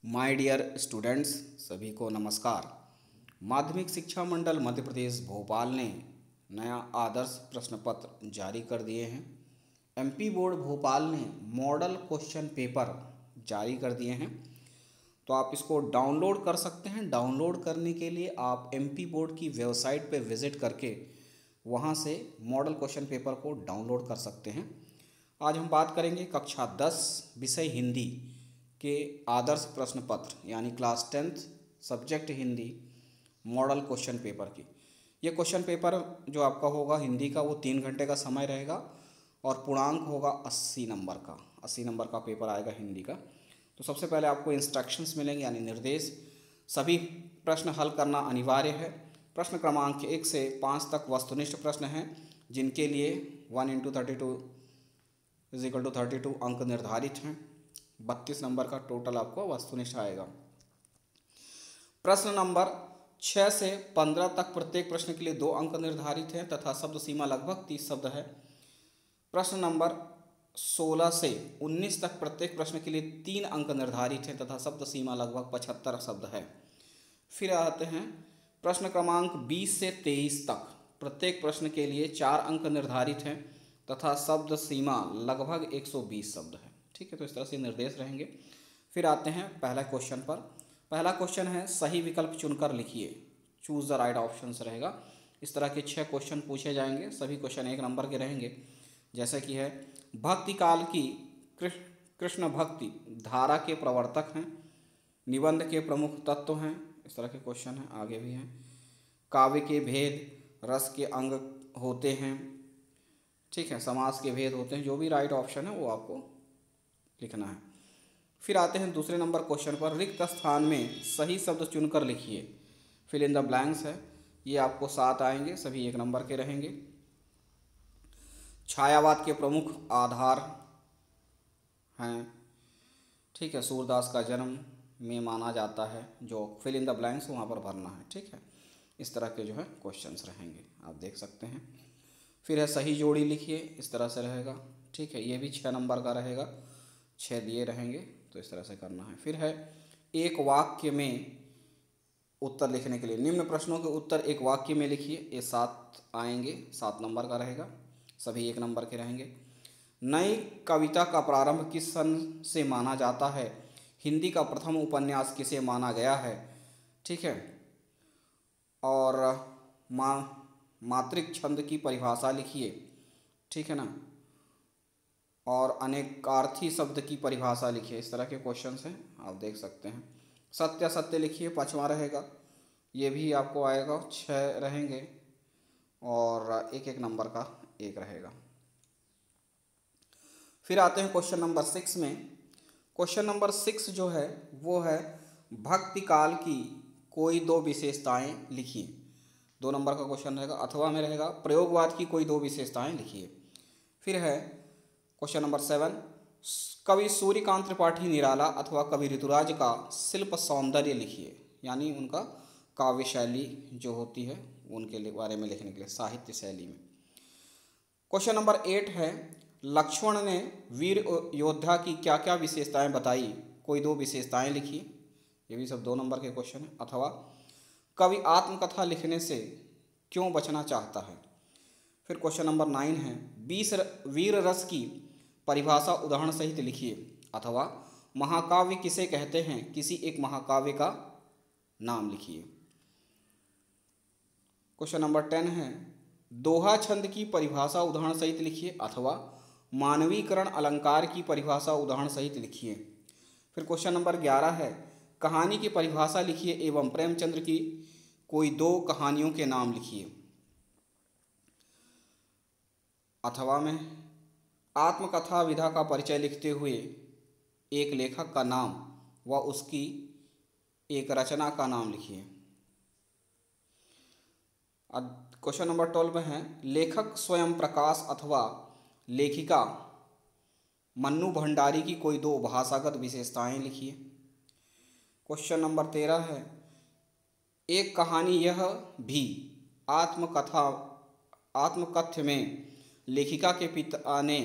My dear students, सभी को नमस्कार। माध्यमिक शिक्षा मंडल मध्य प्रदेश भोपाल ने नया आदर्श प्रश्न पत्र जारी कर दिए हैं। एमपी बोर्ड भोपाल ने मॉडल क्वेश्चन पेपर जारी कर दिए हैं, तो आप इसको डाउनलोड कर सकते हैं। डाउनलोड करने के लिए आप एमपी बोर्ड की वेबसाइट पर विज़िट करके वहां से मॉडल क्वेश्चन पेपर को डाउनलोड कर सकते हैं। आज हम बात करेंगे कक्षा 10 विषय हिंदी के आदर्श प्रश्न पत्र यानी class 10th subject Hindi model question paper की। ये क्वेश्चन पेपर जो आपका होगा हिंदी का, वो 3 घंटे का समय रहेगा और पूर्णांक होगा 80 नंबर का। 80 नंबर का पेपर आएगा हिंदी का। तो सबसे पहले आपको इंस्ट्रक्शंस मिलेंगे यानी निर्देश। सभी प्रश्न हल करना अनिवार्य है। प्रश्न क्रमांक 1 से 5 तक वस्तुनिष्ठ प्रश्न हैं, जिनके लिए 1 × 32 = 32 अंक निर्धारित हैं। 32 नंबर का टोटल आपको वस्तुनिष्ठ आएगा। प्रश्न नंबर 6 से 15 तक प्रत्येक प्रश्न के लिए 2 अंक निर्धारित हैं तथा शब्द सीमा लगभग 30 शब्द है। प्रश्न नंबर 16 से 19 तक प्रत्येक प्रश्न के लिए 3 अंक निर्धारित हैं तथा शब्द सीमा लगभग 75 शब्द है। फिर आते हैं प्रश्न क्रमांक 20 से 23 तक प्रत्येक प्रश्न के लिए 4 अंक निर्धारित हैं तथा शब्द सीमा लगभग 120 शब्द है। ठीक है, तो इस तरह से निर्देश रहेंगे। फिर आते हैं पहला क्वेश्चन पर। पहला क्वेश्चन है सही विकल्प चुनकर लिखिए, चूज द राइट ऑप्शंस रहेगा। इस तरह के 6 क्वेश्चन पूछे जाएंगे। सभी क्वेश्चन 1 नंबर के रहेंगे। जैसे कि है भक्ति काल की कृष्ण भक्ति धारा के प्रवर्तक हैं, निबंध के प्रमुख तत्व हैं। इस तरह के क्वेश्चन हैं, आगे भी हैं। काव्य के भेद रस के अंग होते हैं। ठीक है, समास के भेद होते हैं। जो भी राइट ऑप्शन है वो आपको लिखना है। फिर आते हैं दूसरे नंबर क्वेश्चन पर। रिक्त स्थान में सही शब्द चुनकर लिखिए, फिल इन द ब्लैंक्स है। ये आपको 7 आएंगे, सभी 1 नंबर के रहेंगे। छायावाद के प्रमुख आधार हैं। ठीक है, सूरदास का जन्म में माना जाता है। जो फिल इन द ब्लैंक्स वहाँ पर भरना है। ठीक है, इस तरह के जो है क्वेश्चंस रहेंगे, आप देख सकते हैं। फिर है सही जोड़ी लिखिए, इस तरह से रहेगा। ठीक है, ये भी 6 नंबर का रहेगा, 6 दिए रहेंगे, तो इस तरह से करना है। फिर है एक वाक्य में उत्तर लिखने के लिए निम्न प्रश्नों के उत्तर एक वाक्य में लिखिए। ये 7 आएंगे, 7 नंबर का रहेगा, सभी 1 नंबर के रहेंगे। नई कविता का प्रारंभ किस सन से माना जाता है? हिंदी का प्रथम उपन्यास किसे माना गया है? ठीक है, और मात्रिक छंद की परिभाषा लिखिए। ठीक है ना, और अनेकार्थी शब्द की परिभाषा लिखिए। इस तरह के क्वेश्चंस हैं, आप देख सकते हैं। सत्य सत्य लिखिए, 5वां रहेगा। ये भी आपको आएगा, 6 रहेंगे और 1 नंबर का 1 रहेगा। फिर आते हैं क्वेश्चन नंबर 6 में। क्वेश्चन नंबर 6 जो है वो है भक्ति काल की कोई 2 विशेषताएं लिखिए। 2 नंबर का क्वेश्चन रहेगा। अथवा में रहेगा प्रयोगवाद की कोई 2 विशेषताएं लिखिए। फिर है क्वेश्चन नंबर 7, कवि सूर्यकांत त्रिपाठी निराला अथवा कवि ऋतुराज का शिल्प सौंदर्य लिखिए, यानी उनका काव्य शैली जो होती है उनके बारे में लिखने के लिए साहित्य शैली में। क्वेश्चन नंबर 8 है लक्ष्मण ने वीर योद्धा की क्या क्या विशेषताएं बताई, कोई 2 विशेषताएं लिखिए। ये भी सब 2 नंबर के क्वेश्चन है। अथवा कवि आत्मकथा लिखने से क्यों बचना चाहता है। फिर क्वेश्चन नंबर 9 है 20 वीर रस की परिभाषा उदाहरण सहित लिखिए। अथवा महाकाव्य किसे कहते हैं, किसी एक महाकाव्य का नाम लिखिए। क्वेश्चन नंबर 10 है दोहा छंद की परिभाषा उदाहरण सहित लिखिए। अथवा मानवीकरण अलंकार की परिभाषा उदाहरण सहित लिखिए। फिर क्वेश्चन नंबर 11 है कहानी की परिभाषा लिखिए एवं प्रेमचंद्र की कोई 2 कहानियों के नाम लिखिए। अथवा में आत्मकथा विधा का परिचय लिखते हुए एक लेखक का नाम व उसकी एक रचना का नाम लिखिए। क्वेश्चन नंबर 12 में है लेखक स्वयं प्रकाश अथवा लेखिका मन्नू भंडारी की कोई 2 भाषागत विशेषताएं लिखिए। क्वेश्चन नंबर 13 है एक कहानी यह भी आत्मकथ्य में लेखिका के पिता ने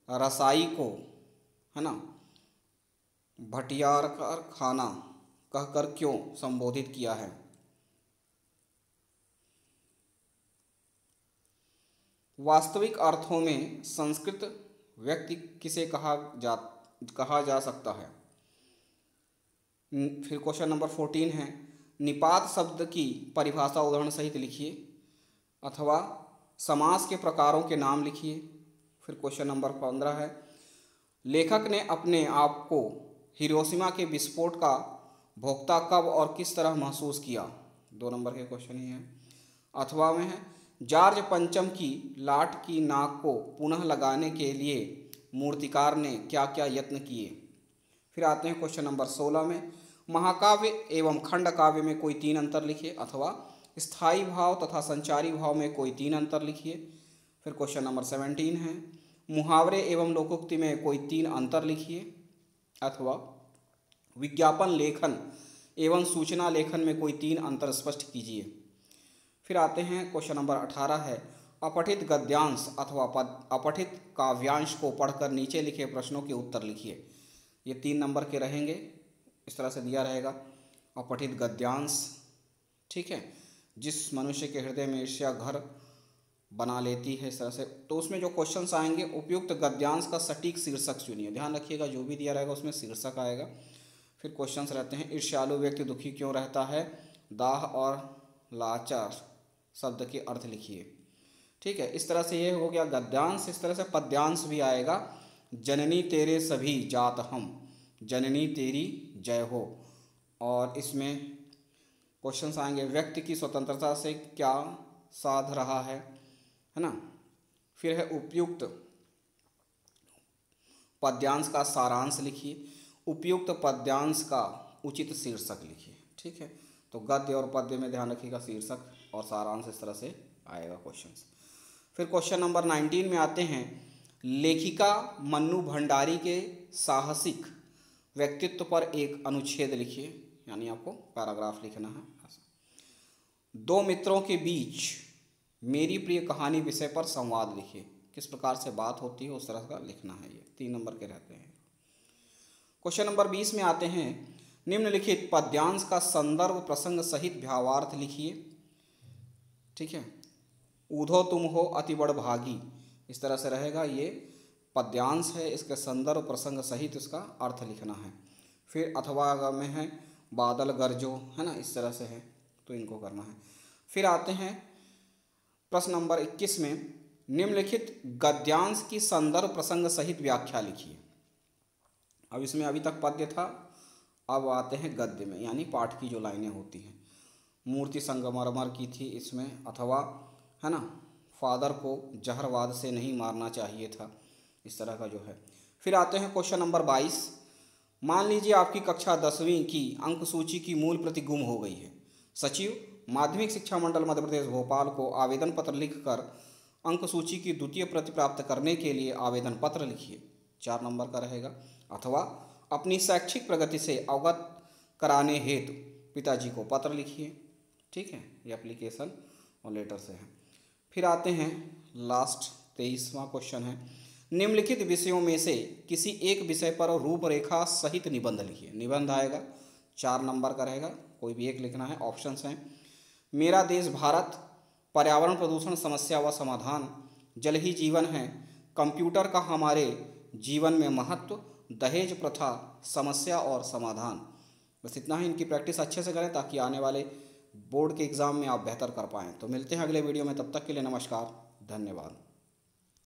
रसाई को, है ना, भटियार खाना कहकर क्यों संबोधित किया है? वास्तविक अर्थों में संस्कृत व्यक्ति किसे कहा जा सकता है? फिर क्वेश्चन नंबर 14 है, निपात शब्द की परिभाषा उदाहरण सहित लिखिए, अथवा समास के प्रकारों के नाम लिखिए। फिर क्वेश्चन नंबर 15 है, लेखक ने अपने आप को हिरोशिमा के विस्फोट का भोक्ता कब और किस तरह महसूस किया? 2 नंबर के क्वेश्चन ही है। अथवा में है, जॉर्ज पंचम की लाट की नाक को पुनः लगाने के लिए मूर्तिकार ने क्या क्या यत्न किए? फिर आते हैं क्वेश्चन नंबर 16 में, महाकाव्य एवं खंड काव्य में कोई 3 अंतर लिखिए, अथवा स्थायी भाव तथा संचारी भाव में कोई 3 अंतर लिखिए। फिर क्वेश्चन नंबर 17 है, मुहावरे एवं लोकोक्ति में कोई 3 अंतर लिखिए, अथवा विज्ञापन लेखन एवं सूचना लेखन में कोई 3 अंतर स्पष्ट कीजिए। फिर आते हैं क्वेश्चन नंबर 18 है, अपठित गद्यांश अथवा अपठित काव्यांश को पढ़कर नीचे लिखे प्रश्नों के उत्तर लिखिए। ये 3 नंबर के रहेंगे, इस तरह से दिया रहेगा। अपठित गद्यांश, ठीक है, जिस मनुष्य के हृदय में ईर्ष्या घर बना लेती है, इस तरह से। तो उसमें जो क्वेश्चंस आएंगे, उपयुक्त गद्यांश का सटीक शीर्षक चुनिए। ध्यान रखिएगा, जो भी दिया रहेगा उसमें शीर्षक आएगा। फिर क्वेश्चंस रहते हैं, ईर्ष्यालु व्यक्ति दुखी क्यों रहता है? दाह और लाचार शब्द के अर्थ लिखिए। ठीक है, इस तरह से ये हो गया गद्यांश। इस तरह से पद्यांश भी आएगा, जननी तेरे सभी जात हम, जननी तेरी जय हो। और इसमें क्वेश्चंस आएंगे, व्यक्ति की स्वतंत्रता से क्या साध रहा है ना। फिर है, उपयुक्त पद्यांश का सारांश लिखिए, उपयुक्त पद्यांश का उचित शीर्षक लिखिए। ठीक है, तो गद्य और पद्य में ध्यान रखिएगा, शीर्षक और सारांश इस तरह से आएगा क्वेश्चंस। फिर क्वेश्चन नंबर 19 में आते हैं, लेखिका मन्नू भंडारी के साहसिक व्यक्तित्व पर एक अनुच्छेद लिखिए, यानी आपको पैराग्राफ लिखना है। 2 मित्रों के बीच मेरी प्रिय कहानी विषय पर संवाद लिखिए, किस प्रकार से बात होती है उस तरह का लिखना है। ये 3 नंबर के रहते हैं। क्वेश्चन नंबर 20 में आते हैं, निम्नलिखित पद्यांश का संदर्भ प्रसंग सहित भावार्थ लिखिए। ठीक है, ऊधो तुम हो अति बड़ भागी, इस तरह से रहेगा। ये पद्यांश है, इसके संदर्भ प्रसंग सहित इसका अर्थ लिखना है। फिर अथवा में है, बादल गरजो, है ना, इस तरह से है, तो इनको करना है। फिर आते हैं प्रश्न नंबर 21 में, निम्नलिखित गद्यांश की संदर्भ प्रसंग सहित व्याख्या लिखिए। अब इसमें अभी तक पद्य था, अब आते हैं गद्य में, यानी पाठ की जो लाइनें होती हैं। मूर्ति संगमरमर की थी इसमें, अथवा है ना, फादर को जहरवाद से नहीं मारना चाहिए था, इस तरह का जो है। फिर आते हैं क्वेश्चन नंबर 22, मान लीजिए आपकी कक्षा 10वीं की अंक सूची की मूल प्रति गुम हो गई है। सचिव माध्यमिक शिक्षा मंडल मध्य प्रदेश भोपाल को आवेदन पत्र लिखकर अंक सूची की द्वितीय प्रति प्राप्त करने के लिए आवेदन पत्र लिखिए, 4 नंबर का रहेगा। अथवा अपनी शैक्षिक प्रगति से अवगत कराने हेतु पिताजी को पत्र लिखिए। ठीक है, ये एप्लीकेशन और लेटर से है। फिर आते हैं लास्ट 23वां क्वेश्चन है, निम्नलिखित विषयों में से किसी एक विषय पर रूपरेखा सहित निबंध लिखिए। निबंध आएगा, 4 नंबर का रहेगा, कोई भी एक लिखना है। ऑप्शंस हैं, मेरा देश भारत, पर्यावरण प्रदूषण समस्या व समाधान, जल ही जीवन है, कंप्यूटर का हमारे जीवन में महत्व, दहेज प्रथा समस्या और समाधान। बस इतना ही। इनकी प्रैक्टिस अच्छे से करें ताकि आने वाले बोर्ड के एग्ज़ाम में आप बेहतर कर पाएँ। तो मिलते हैं अगले वीडियो में, तब तक के लिए नमस्कार, धन्यवाद।